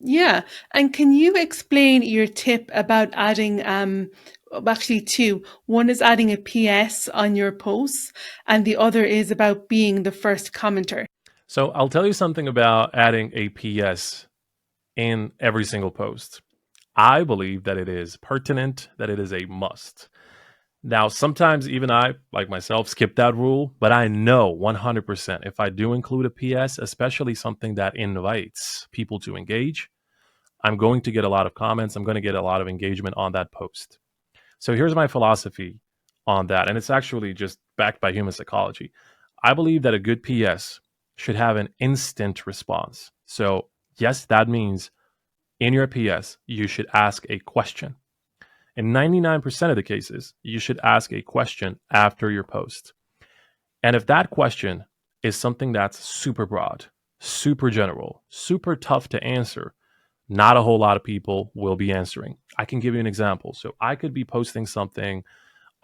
Yeah. And can you explain your tip about adding, actually two. One is adding a PS on your posts, and the other is about being the first commenter. So I'll tell you something about adding a PS in every single post. I believe that it is pertinent, that it is a must. Now, sometimes even I, like myself, skip that rule, but I know 100% if I do include a PS, especially something that invites people to engage, I'm going to get a lot of comments. I'm going to get a lot of engagement on that post. So here's my philosophy on that. And it's actually just backed by human psychology. I believe that a good PS should have an instant response. So, yes, that means in your PS, you should ask a question. In 99% of the cases, you should ask a question after your post. And if that question is something that's super broad, super general, super tough to answer, not a whole lot of people will be answering. I can give you an example. So I could be posting something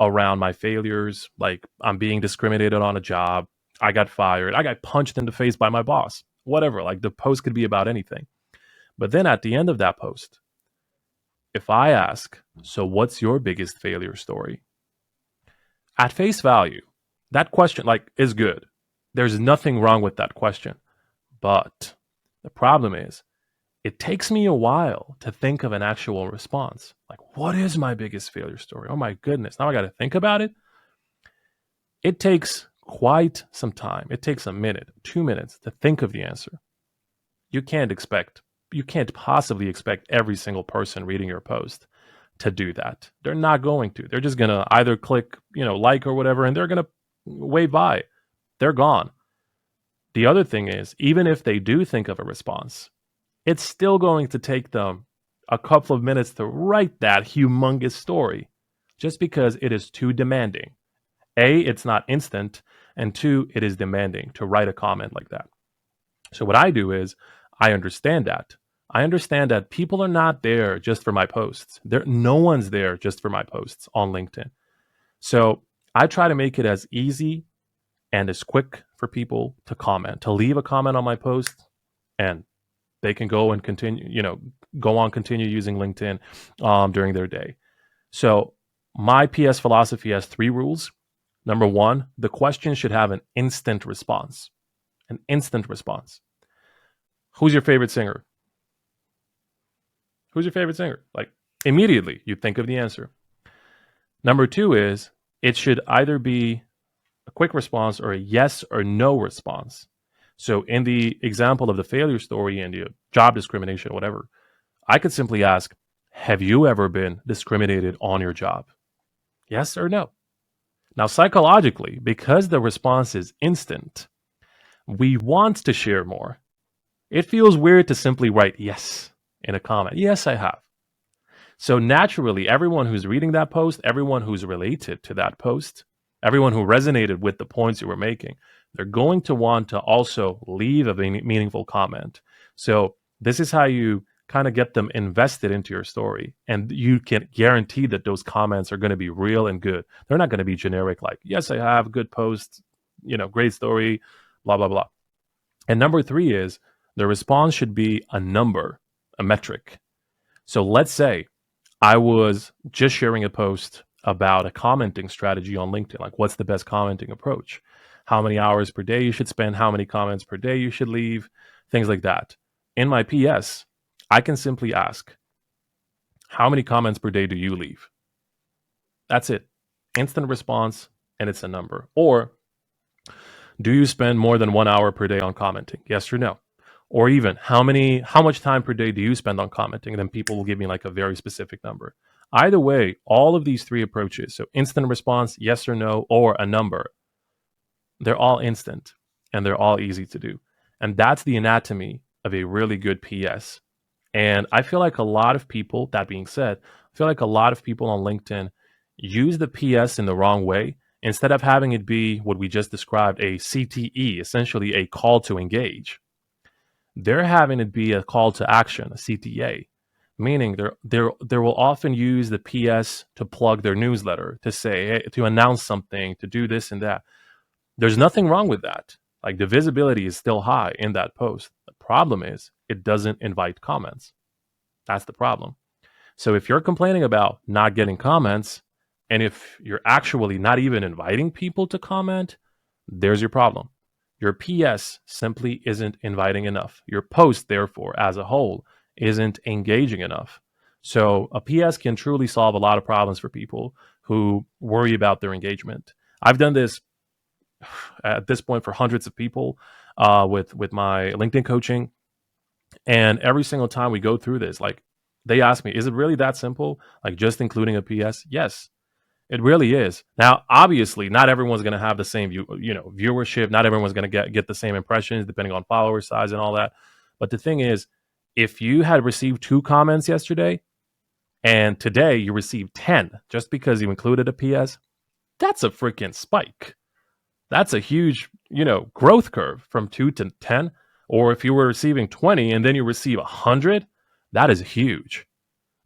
around my failures, like I'm being discriminated on a job, I got fired, I got punched in the face by my boss, whatever. Like the post could be about anything. But then at the end of that post, if I ask, so what's your biggest failure story? At face value, that question like is good. There's nothing wrong with that question. But the problem is it takes me a while to think of an actual response. Like, what is my biggest failure story? Oh my goodness. Now I got to think about it. It takes quite some time. It takes a minute, 2 minutes to think of the answer. You can't expect, you can't possibly expect every single person reading your post to do that. They're not going to. They're just going to either click, like or whatever, and they're going to wave by. They're gone. The other thing is, even if they do think of a response, it's still going to take them a couple of minutes to write that humongous story just because it is too demanding. A, it's not instant, and two, it is demanding to write a comment like that. So what I do is I understand that. I understand that people are not there just for my posts. No one's there just for my posts on LinkedIn. So I try to make it as easy and as quick for people to comment, to leave a comment on my post, and they can go and continue, continue using LinkedIn during their day. So my PS philosophy has 3 rules. Number one, the question should have an instant response. An instant response. Who's your favorite singer? Who's your favorite singer? Like immediately you think of the answer. Number two is it should either be a quick response or a yes or no response. So in the example of the failure story and the job discrimination, whatever, I could simply ask, have you ever been discriminated on your job? Yes or no? Now, psychologically, because the response is instant, we want to share more. It feels weird to simply write yes in a comment. Yes, I have. So naturally, everyone who's reading that post, everyone who's related to that post, everyone who resonated with the points you were making, they're going to want to also leave a meaningful comment. So this is how you kind of get them invested into your story. And you can guarantee that those comments are going to be real and good. They're not going to be generic like, yes, I have, good post, great story, blah, blah, blah. And number 3 is the response should be a number, a metric. So let's say I was just sharing a post about a commenting strategy on LinkedIn, like what's the best commenting approach, how many hours per day you should spend, how many comments per day you should leave, things like that. In my PS, I can simply ask, how many comments per day do you leave? That's it. Instant response, and it's a number. Or do you spend more than 1 hour per day on commenting? Yes or no? Or even how much time per day do you spend on commenting? And then people will give me like a very specific number. Either way, all of these 3 approaches, so instant response, yes or no, or a number, they're all instant and they're all easy to do. And that's the anatomy of a really good PS. And I feel like a lot of people, that being said, I feel like a lot of people on LinkedIn use the PS in the wrong way. Instead of having it be what we just described, a CTE, essentially a call to engage, they're having it be a call to action, a CTA, meaning they will often use the PS to plug their newsletter, to say, hey, to announce something, to do this and that. There's nothing wrong with that. Like the visibility is still high in that post. The problem is it doesn't invite comments. That's the problem. So if you're complaining about not getting comments, and if you're actually not even inviting people to comment, there's your problem. Your PS simply isn't inviting enough. Your post, therefore, as a whole, isn't engaging enough. So a PS can truly solve a lot of problems for people who worry about their engagement. I've done this at this point for hundreds of people with my LinkedIn coaching, and every single time we go through this, like they ask me, is it really that simple? Like just including a PS? Yes, it really is. Now, obviously, not everyone's going to have the same viewership. Not everyone's going to get the same impressions, depending on follower size and all that. But the thing is, if you had received 2 comments yesterday and today you received 10 just because you included a PS, that's a freaking spike. That's a huge, growth curve from 2 to 10. Or if you were receiving 20 and then you receive 100, that is huge.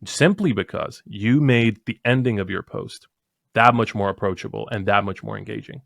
Simply because you made the ending of your post that much more approachable and that much more engaging.